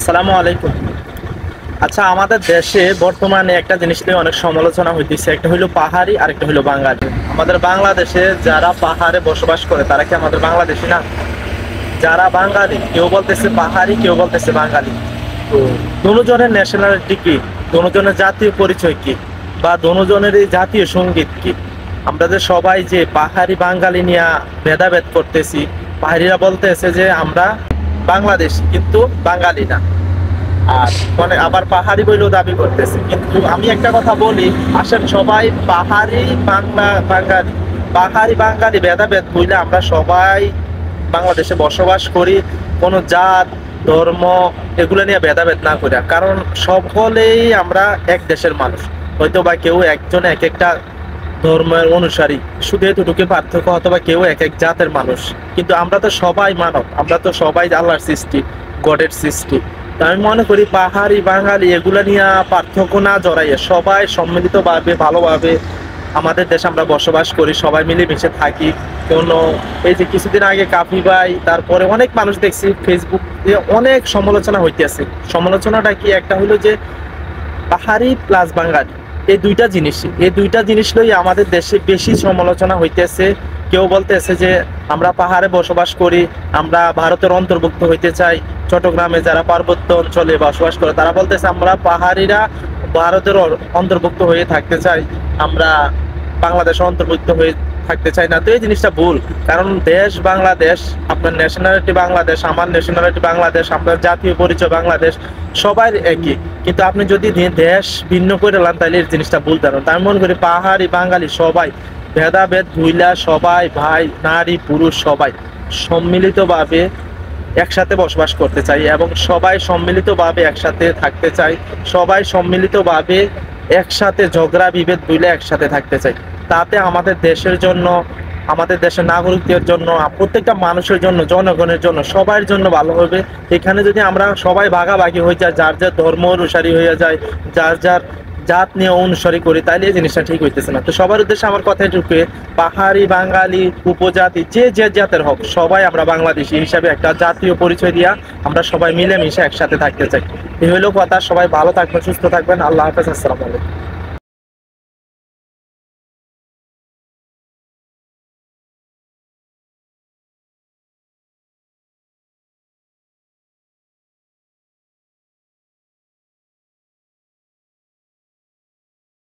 আসসালামু আলাইকুম। আচ্ছা, আমাদের দেশে বর্তমানে একটা জিনিস নিয়ে অনেক সমালোচনা হইতেছে। একটা হইলো পাহাড়ি আর একটা হইলো বাঙালি। আমাদের বাংলাদেশে যারা পাহাড়ে বসবাস করে তারা কি আমাদের বাংলাদেশি না? যারা বাঙালি কেউ বলতেছে পাহাড়ি, কেউ বলতেছে বাঙালি। তো দুজনের ন্যাশনালিটি কি, দুজনের জাতীয় পরিচয় কি, বা দুজনের এই জাতীয় সঙ্গীত কি? আমরা যে সবাই যে পাহাড়ি বাঙালি নিয়ে ভেদাভেদ করতেছি, পাহাড়িরা বলতেছে যে আমরা বাংলাদেশি কিন্তু বাঙালি না, আর মানে আবার পাহাড়ি বইলেও দাবি করতেছে। কিন্তু আমি একটা কথা বলি, আসেন সবাই পাহাড়ি বাঙালি, পাহাড়ি বাঙালি ভেদাভেদ বইলে আমরা সবাই বাংলাদেশে বসবাস করি। কোনো জাত, ধর্ম এগুলো নিয়ে ভেদাভেদ না করি, কারণ সকলেই আমরা এক দেশের মানুষ। হয়তো বা কেউ একজন এক একটা ধর্মের অনুসারী, শুধু এতটুকু পার্থক্য, অথবা কেউ এক এক জাতের মানুষ, কিন্তু আমরা তো সবাই মানব, আমরা তো সবাই আল্লাহর সৃষ্টি, গডের সৃষ্টি। তা আমি মনে করি পাহাড়ি বাঙালি এগুলা নিয়ে পার্থক্য না জড়াইয়ে সবাই সম্মিলিতভাবে ভালোভাবে আমাদের দেশে আমরা বসবাস করি, সবাই মিলেমিশে থাকি। কোনো এই যে কিছুদিন আগে কাফি ভাই, তারপরে অনেক মানুষ দেখছি ফেসবুক দিয়ে অনেক সমালোচনা হইতেছে। সমালোচনাটা কি? একটা হলো যে পাহাড়ি প্লাস বাঙালি, এই দুইটা জিনিস লই আমাদের দেশে বেশি সমালোচনা হইতেছে। কেউ বলতেছে যে আমরা পাহাড়ে বসবাস করি, আমরা ভারতের অন্তর্ভুক্ত হইতে চাই। চট্টগ্রামে যারা পার্বত্য অঞ্চলে বসবাস করে তারা বলতেছে আমরা পাহাড়িরা ভারতের অন্তর্ভুক্ত হয়ে থাকতে চাই, আমরা বাংলাদেশের অন্তর্ভুক্ত হয়ে থাকতে চাই না। তো এই জিনিসটা ভুল, কারণ দেশ বাংলাদেশ, আপনার ন্যাশনালিটি বাংলাদেশ, আমার ন্যাশনালিটি বাংলাদেশ, আপনার জাতীয় পরিচয় বাংলাদেশ, সবাই একই। কিন্তু আপনি যদি দেশ ভিন্ন করে নেন তাহলে এই জিনিসটা ভুল জানেন। তার মনে করি পাহাড়ি বাঙালি সবাই ভেদাভেদ ভুইলা সবাই ভাই, নারী পুরুষ সবাই সম্মিলিতভাবে একসাথে বসবাস করতে চাই, এবং সবাই সম্মিলিতভাবে একসাথে থাকতে চাই। সবাই সম্মিলিতভাবে একসাথে ঝগড়া বিভেদ ভুলে একসাথে থাকতে চাই। তাতে আমাদের দেশের জন্য, আমাদের দেশের নাগরিকদের জন্য, প্রত্যেকটা মানুষের জন্য, জনগণের জন্য, সবার জন্য ভালো হবে। এখানে যদি আমরা সবাই ভাগাভাগি হয়ে যায়, যার যার ধর্ম অনুসারী হয়ে যায়, যার যার জাত নিয়ে অনুসারী করি, তাইলে এই জিনিসটা ঠিক হইতেছে না। তো সবার উদ্দেশ্যে আমার কথা এটুকু, পাহাড়ি বাঙালি উপজাতি যে যে জাতের হোক, সবাই আমরা বাংলাদেশি হিসাবে একটা জাতীয় পরিচয় দিয়া আমরা সবাই মিলেমিশে একসাথে থাকতে চাই। এই হইলো কথা। সবাই ভালো থাকবেন, সুস্থ থাকবেন। আল্লাহ হাফেজ। আসসালামু আলাইকুম।